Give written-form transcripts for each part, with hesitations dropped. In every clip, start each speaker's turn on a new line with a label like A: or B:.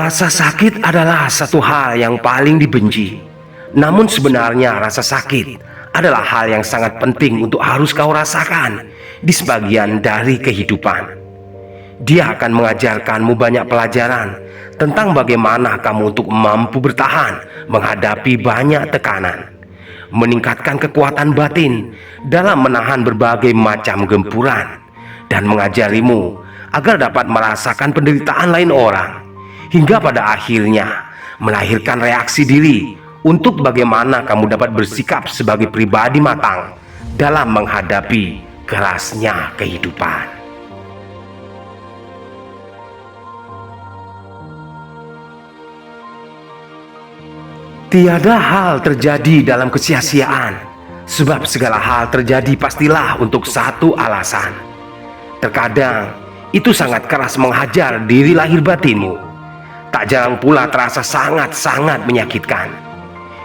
A: Rasa sakit adalah satu hal yang paling dibenci. Namun sebenarnya rasa sakit adalah hal yang sangat penting untuk harus kau rasakan di sebagian dari kehidupan. Dia akan mengajarkanmu banyak pelajaran tentang bagaimana kamu untuk mampu bertahan menghadapi banyak tekanan, meningkatkan kekuatan batin dalam menahan berbagai macam gempuran, dan mengajarimu agar dapat merasakan penderitaan lain orang, hingga pada akhirnya melahirkan reaksi diri untuk bagaimana kamu dapat bersikap sebagai pribadi matang dalam menghadapi kerasnya kehidupan. Tiada hal terjadi dalam kesia-siaan, sebab segala hal terjadi pastilah untuk satu alasan. Terkadang itu sangat keras menghajar diri lahir batinmu. Tak jarang pula terasa sangat-sangat menyakitkan,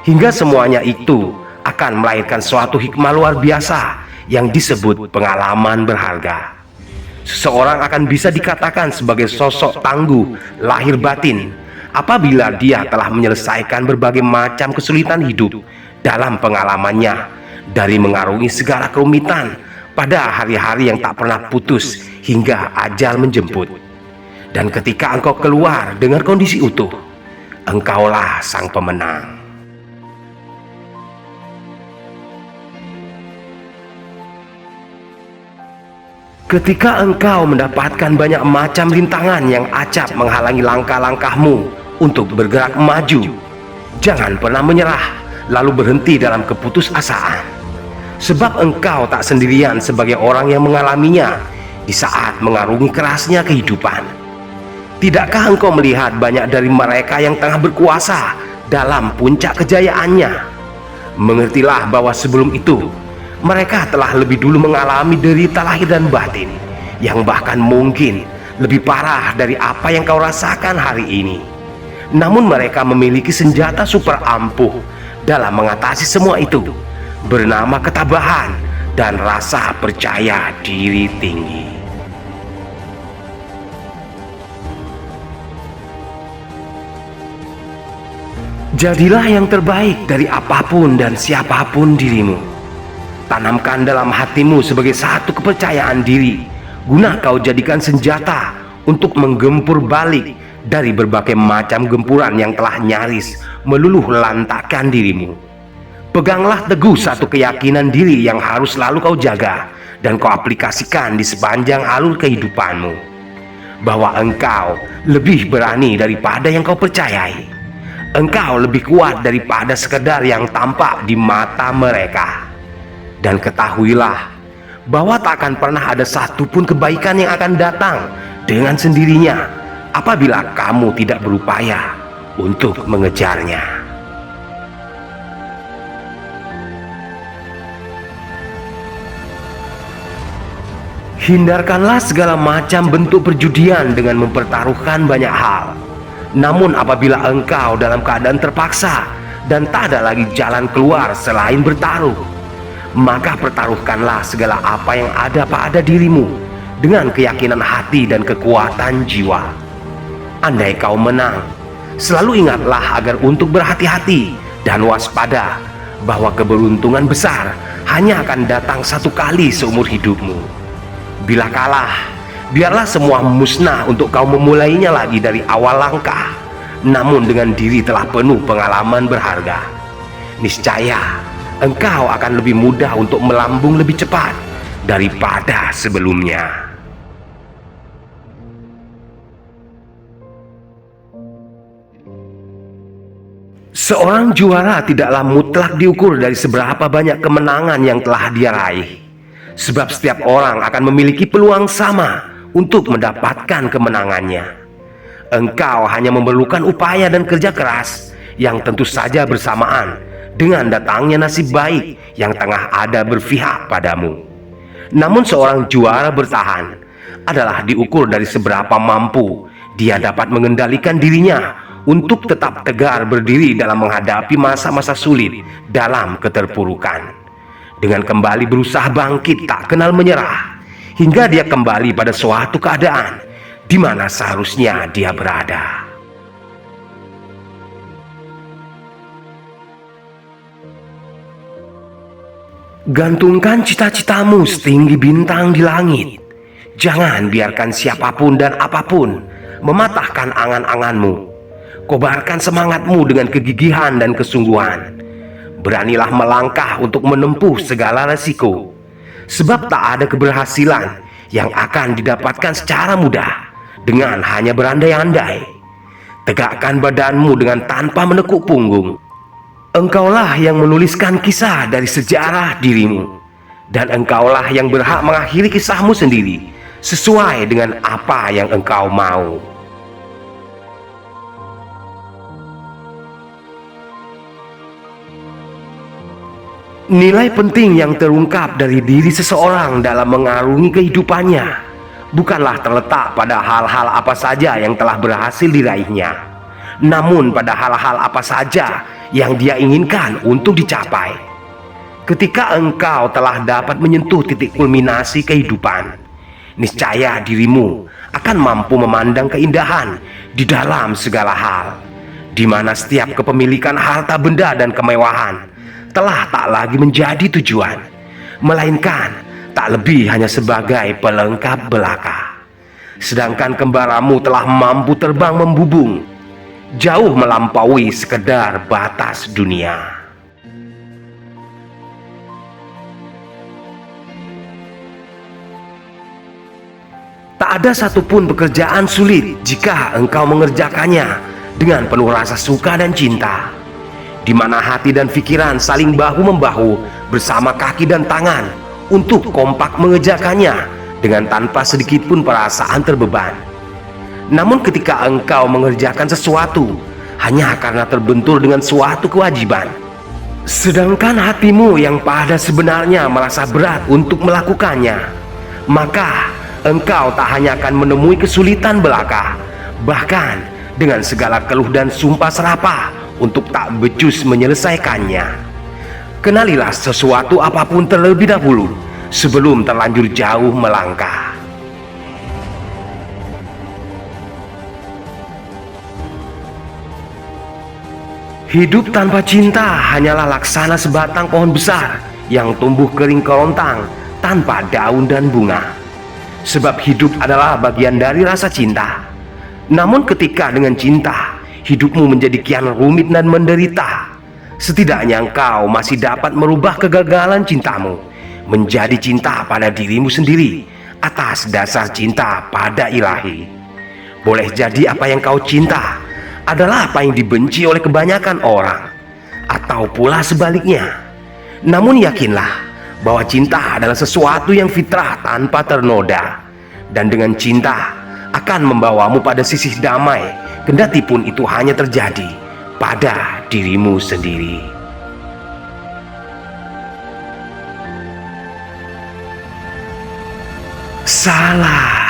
A: hingga semuanya itu akan melahirkan suatu hikmah luar biasa yang disebut pengalaman berharga. Seseorang akan bisa dikatakan sebagai sosok tangguh lahir batin apabila dia telah menyelesaikan berbagai macam kesulitan hidup dalam pengalamannya, dari mengarungi segala kerumitan pada hari-hari yang tak pernah putus hingga ajal menjemput. Dan ketika engkau keluar dengan kondisi utuh, engkaulah sang pemenang. Ketika engkau mendapatkan banyak macam rintangan yang acap menghalangi langkah-langkahmu untuk bergerak maju, jangan pernah menyerah lalu berhenti dalam keputusasaan. Sebab engkau tak sendirian sebagai orang yang mengalaminya di saat mengarungi kerasnya kehidupan. Tidakkah engkau melihat banyak dari mereka yang tengah berkuasa dalam puncak kejayaannya? Mengertilah bahwa sebelum itu mereka telah lebih dulu mengalami derita lahir dan batin yang bahkan mungkin lebih parah dari apa yang kau rasakan hari ini. Namun mereka memiliki senjata super ampuh dalam mengatasi semua itu, bernama ketabahan dan rasa percaya diri tinggi. Jadilah yang terbaik dari apapun dan siapapun dirimu. Tanamkan dalam hatimu sebagai satu kepercayaan diri, guna kau jadikan senjata untuk menggempur balik dari berbagai macam gempuran yang telah nyaris meluluh lantakkan dirimu. Peganglah teguh satu keyakinan diri yang harus selalu kau jaga dan kau aplikasikan di sepanjang alur kehidupanmu, bahwa engkau lebih berani daripada yang kau percayai. Engkau lebih kuat daripada sekedar yang tampak di mata mereka. Dan ketahuilah bahwa tak akan pernah ada satupun kebaikan yang akan datang dengan sendirinya apabila kamu tidak berupaya untuk mengejarnya. Hindarkanlah segala macam bentuk perjudian dengan mempertaruhkan banyak hal. Namun apabila engkau dalam keadaan terpaksa dan tak ada lagi jalan keluar selain bertaruh, maka pertaruhkanlah segala apa yang ada pada dirimu dengan keyakinan hati dan kekuatan jiwa. Andai kau menang, selalu ingatlah agar untuk berhati-hati dan waspada, bahwa keberuntungan besar hanya akan datang satu kali seumur hidupmu. Bila kalah, biarlah semua musnah untuk kau memulainya lagi dari awal langkah. Namun dengan diri telah penuh pengalaman berharga, niscaya engkau akan lebih mudah untuk melambung lebih cepat daripada sebelumnya. Seorang juara tidaklah mutlak diukur dari seberapa banyak kemenangan yang telah dia raih. Sebab setiap orang akan memiliki peluang sama untuk mendapatkan kemenangannya. Engkau hanya memerlukan upaya dan kerja keras yang tentu saja bersamaan dengan datangnya nasib baik yang tengah ada berpihak padamu. Namun seorang juara bertahan adalah diukur dari seberapa mampu dia dapat mengendalikan dirinya untuk tetap tegar berdiri dalam menghadapi masa-masa sulit dalam keterpurukan, dengan kembali berusaha bangkit tak kenal menyerah, hingga dia kembali pada suatu keadaan di mana seharusnya dia berada. Gantungkan cita-citamu setinggi bintang di langit. Jangan biarkan siapapun dan apapun mematahkan angan-anganmu. Kobarkan semangatmu dengan kegigihan dan kesungguhan. Beranilah melangkah untuk menempuh segala resiko. Sebab tak ada keberhasilan yang akan didapatkan secara mudah dengan hanya berandai-andai. Tegakkan badanmu dengan tanpa menekuk punggung. Engkaulah yang menuliskan kisah dari sejarah dirimu, dan engkaulah yang berhak mengakhiri kisahmu sendiri sesuai dengan apa yang engkau mau. Nilai penting yang terungkap dari diri seseorang dalam mengarungi kehidupannya bukanlah terletak pada hal-hal apa saja yang telah berhasil diraihnya, namun pada hal-hal apa saja yang dia inginkan untuk dicapai. Ketika engkau telah dapat menyentuh titik kulminasi kehidupan, niscaya dirimu akan mampu memandang keindahan di dalam segala hal, di mana setiap kepemilikan harta benda dan kemewahan telah tak lagi menjadi tujuan, melainkan tak lebih hanya sebagai pelengkap belaka. Sedangkan kembaramu telah mampu terbang membubung, jauh melampaui sekedar batas dunia. Tak ada satupun pekerjaan sulit jika engkau mengerjakannya dengan penuh rasa suka dan cinta, di mana hati dan pikiran saling bahu-membahu bersama kaki dan tangan untuk kompak mengerjakannya dengan tanpa sedikit pun perasaan terbeban. Namun ketika engkau mengerjakan sesuatu hanya karena terbentur dengan suatu kewajiban, sedangkan hatimu yang pada sebenarnya merasa berat untuk melakukannya, maka engkau tak hanya akan menemui kesulitan belaka, bahkan dengan segala keluh dan sumpah serapah untuk tak becus menyelesaikannya. Kenalilah sesuatu apapun terlebih dahulu sebelum terlanjur jauh melangkah. Hidup tanpa cinta hanyalah laksana sebatang pohon besar yang tumbuh kering kerontang tanpa daun dan bunga. Sebab hidup adalah bagian dari rasa cinta. Namun ketika dengan cinta hidupmu menjadi kian rumit dan menderita, setidaknya engkau masih dapat merubah kegagalan cintamu menjadi cinta pada dirimu sendiri atas dasar cinta pada Ilahi. Boleh jadi apa yang kau cinta adalah apa yang dibenci oleh kebanyakan orang, atau pula sebaliknya. Namun yakinlah bahwa cinta adalah sesuatu yang fitrah tanpa ternoda, dan dengan cinta akan membawamu pada sisi damai, kendati pun itu hanya terjadi pada dirimu sendiri. Salah.